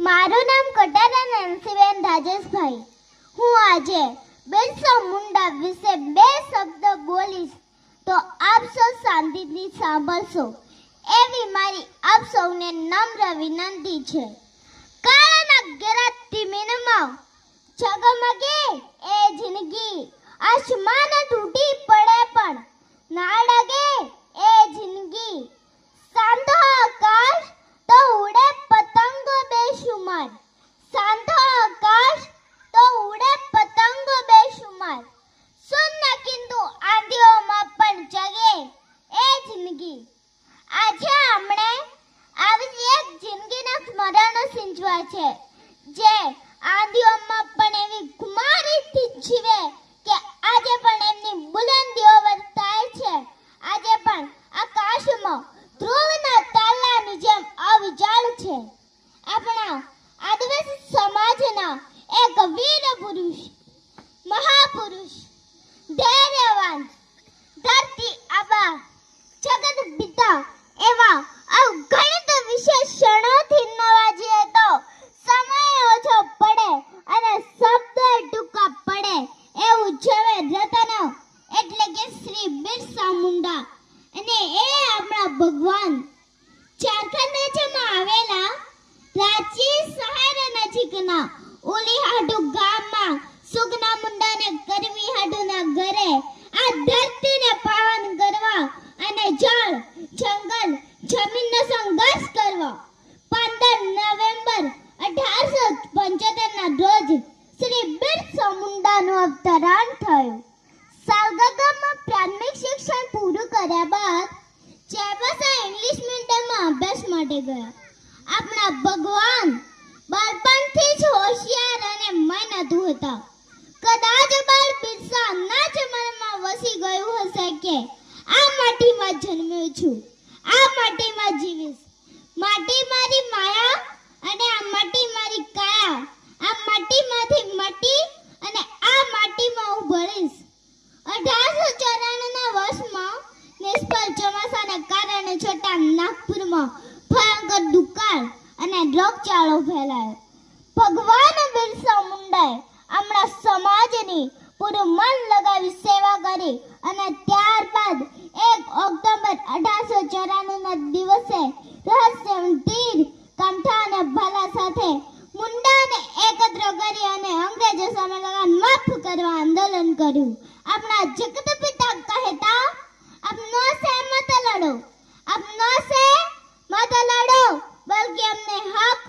મારું નામ કટારા નેન્સીબેન રાજેશભાઈ. હું આજે બિરસા મુંડા વિશે બે શબ્દ બોલીશ તો આપ સૌ શાંતિથી સાંભળશો એવી મારી આપ સૌને નમ્ર વિનંતી છે. કાળાના ઘેરા ટીમીનમાં ઝગમગે એ જિંદગી, આસમાન તૂટી પડે પણ ના ડગે એ જિંદગી. શાંત આકાશ તો ઉડે પતંગો બેશુમાર, શાંત આકાશ તો ઉડે પતંગો બેશુમાર. શૂન્ય કિંતુ આંધીઓમાં પણ જગે એ જિંદગી. આજે આપણે આવી એક જિંદગીના સ્મરણો સિંચવા છે જે આંધીઓમાં પણ એવી કુમારીથી જીવે કે આજે પણ એમની બુલંદીઓ વર્તાય છે. આજે પણ આકાશમાં ધ્રુવના તારાની જેમ અવિજાળ છે. આપણા આદિવાસી સમાજના એક વીર પુરુષ, મહાપુરુષ, ધૈર્યવાન, ધરતી આબા, જગત પિતા એવા અગણિત વિશેષણોથી નવાજીએ તો સમય ઓછો પડે અને શબ્દ ટૂંકા પડે એવું જેવે રતન એટલે કે શ્રી બિરસા મુંડા અને એ આપણા ભગવાન. ઝારખંડ રાજ્યમાં આવેલા રાંચી શહેર નજીકના ઉલીહાટુ ગામમાં સુગના મુંડાને કરવી હાટુના ઘરે આ ધરતીને પાવન કરવા અને જળ, જંગલ, જમીનનો સંઘર્ષ કરવા 15 નવેમ્બર 1875 ના રોજ શ્રી બિરસા મુંડાનું અવતરણ થયું. સાલગાગામાં પ્રાથમિક શિક્ષણ પૂરું કર્યા બાદ ચેપાસા ઇંગ્લિશ મીડિયમમાં અભ્યાસ માટે ગયા. આપણા ભગવાન બાળપણથી જ હોશિયાર અને મહેનતુ હતા. કદાચ બાળ બિરસાના જ મનમાં વસી ગયું હશે કે આ માટીમાં જન્મ્યો છું, આ માટીમાં જીવીશ, માટી મારી માયા અને આ માટી મારી કાયા, આ માટીમાંથી મટી અને આ માટીમાં હું ભળીશ. 1894 ના વર્ષમાં નિષ્ફળ ચોમાસાને કારણે છોટા નાગપુરમાં ભયંકર દુકાળ અને રોગચાળો ફેલાયો. ભગવાન બિરસા મુંડાએ આપણા સમાજની પૂરું મન લગાવી સેવા કરી અને ત્યારબાદ 1 ઓક્ટોબર 1894 ના દિવસે રહસ્યમય તીર, કંઠા અને ભાલા સાથે મુંડાને એકત્ર કરી અને અંગ્રેજો સામે લગામ માફ કરવા આંદોલન કર્યું. આપણા જગત પિતા કહેતા, આપનો સે મત લડો, આપનો સે મત લડો, બલ્કि અમને હક